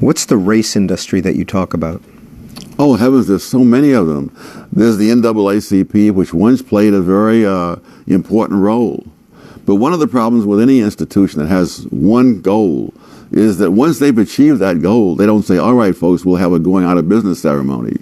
What's the race industry that you talk about? Oh, heavens, there's so many of them. There's the NAACP, which once played a very important role. But one of the problems with any institution that has one goal is that once they've achieved that goal, they don't say, all right, folks, we'll have a going out of business ceremony.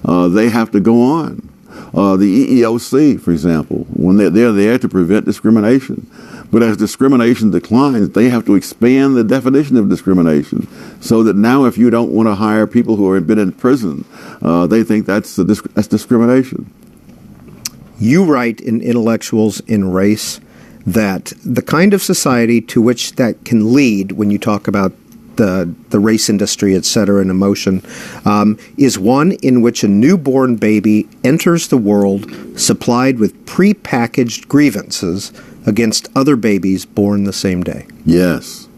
They have to go on. The EEOC, for example, when they're there to prevent discrimination. But as discrimination declines, they have to expand the definition of discrimination so that now if you don't want to hire people who have been in prison, they think that's discrimination. You write in Intellectuals in Race that the kind of society to which that can lead, when you talk about the race industry, et cetera, and emotion, is one in which a newborn baby enters the world supplied with prepackaged grievances against other babies born the same day. Yes.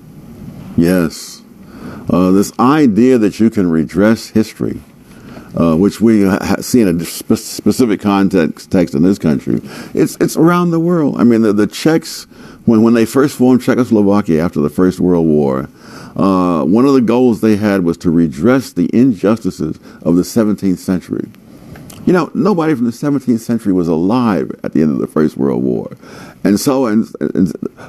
Yes. This idea that you can redress history, which we see in a specific context in this country, it's around the world. I mean, the Czechs, when they first formed Czechoslovakia after the First World War, one of the goals they had was to redress the injustices of the 17th century. You know, nobody from the 17th century was alive at the end of the First World War. And so and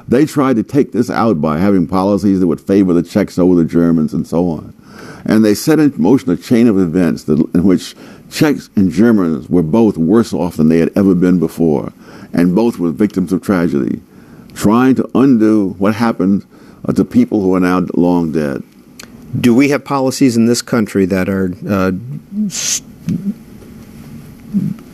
they tried to take this out by having policies that would favor the Czechs over the Germans and so on. And they set in motion a chain of events in which Czechs and Germans were both worse off than they had ever been before, and both were victims of tragedy, trying to undo what happened to people who are now long dead. Do we have policies in this country that are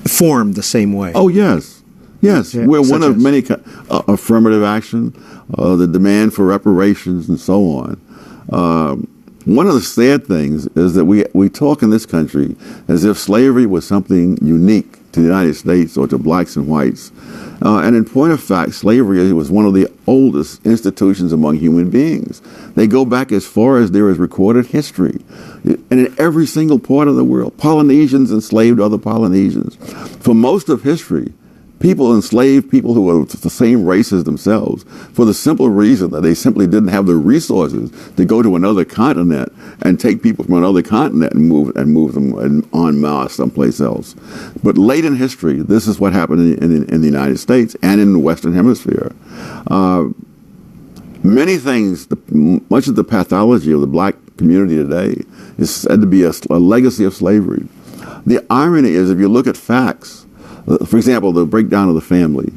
formed the same way? Oh, yes. Yes, yeah, we're one of many affirmative action, the demand for reparations, and so on. One of the sad things is that we talk in this country as if slavery was something unique to the United States or to blacks and whites. And in point of fact, slavery was one of the oldest institutions among human beings. They go back as far as there is recorded history. And in every single part of the world, Polynesians enslaved other Polynesians. For most of history, people enslaved people who were the same race as themselves for the simple reason that they simply didn't have the resources to go to another continent and take people from another continent and move them en masse someplace else. But late in history, this is what happened in the United States and in the Western Hemisphere. Many things, much of the pathology of the black community today is said to be a legacy of slavery. The irony is, if you look at facts, for example, the breakdown of the family.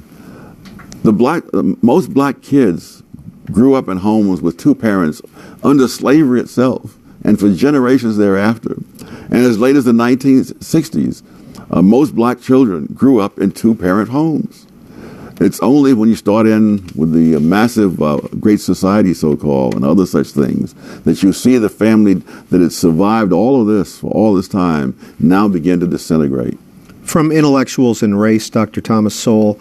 Most black kids grew up in homes with two parents under slavery itself and for generations thereafter. And as late as the 1960s, most black children grew up in two-parent homes. It's only when you start in with the massive Great Society, so-called, and other such things, that you see the family that had survived all of this for all this time now begin to disintegrate. From Intellectuals in Race, Dr. Thomas Sowell,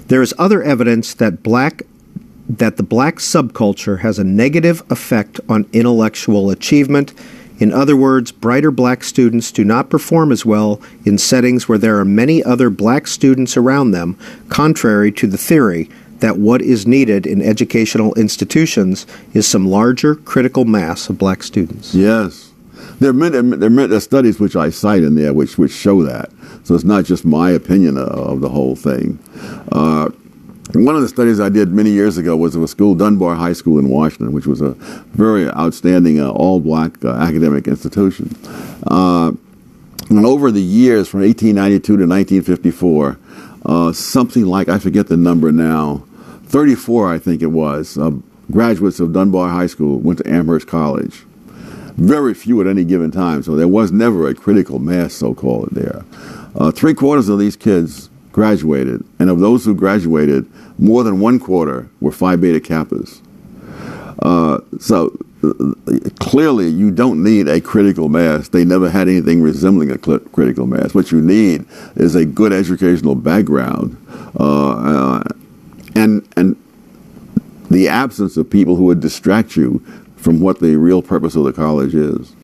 there is other evidence that the black subculture has a negative effect on intellectual achievement. In other words, brighter black students do not perform as well in settings where there are many other black students around them, contrary to the theory that what is needed in educational institutions is some larger critical mass of black students. Yes. There are studies which I cite in there which show that. So it's not just my opinion of the whole thing. One of the studies I did many years ago was of a school, Dunbar High School in Washington, which was a very outstanding all-black academic institution. And over the years, from 1892 to 1954, something like, I forget the number now, 34, I think it was, graduates of Dunbar High School went to Amherst College. Very few at any given time, so there was never a critical mass, so-called, there. 3/4 of these kids graduated, and of those who graduated, more than 1/4 were Phi Beta Kappas. So clearly, you don't need a critical mass. They never had anything resembling a critical mass. What you need is a good educational background and the absence of people who would distract you from what the real purpose of the college is.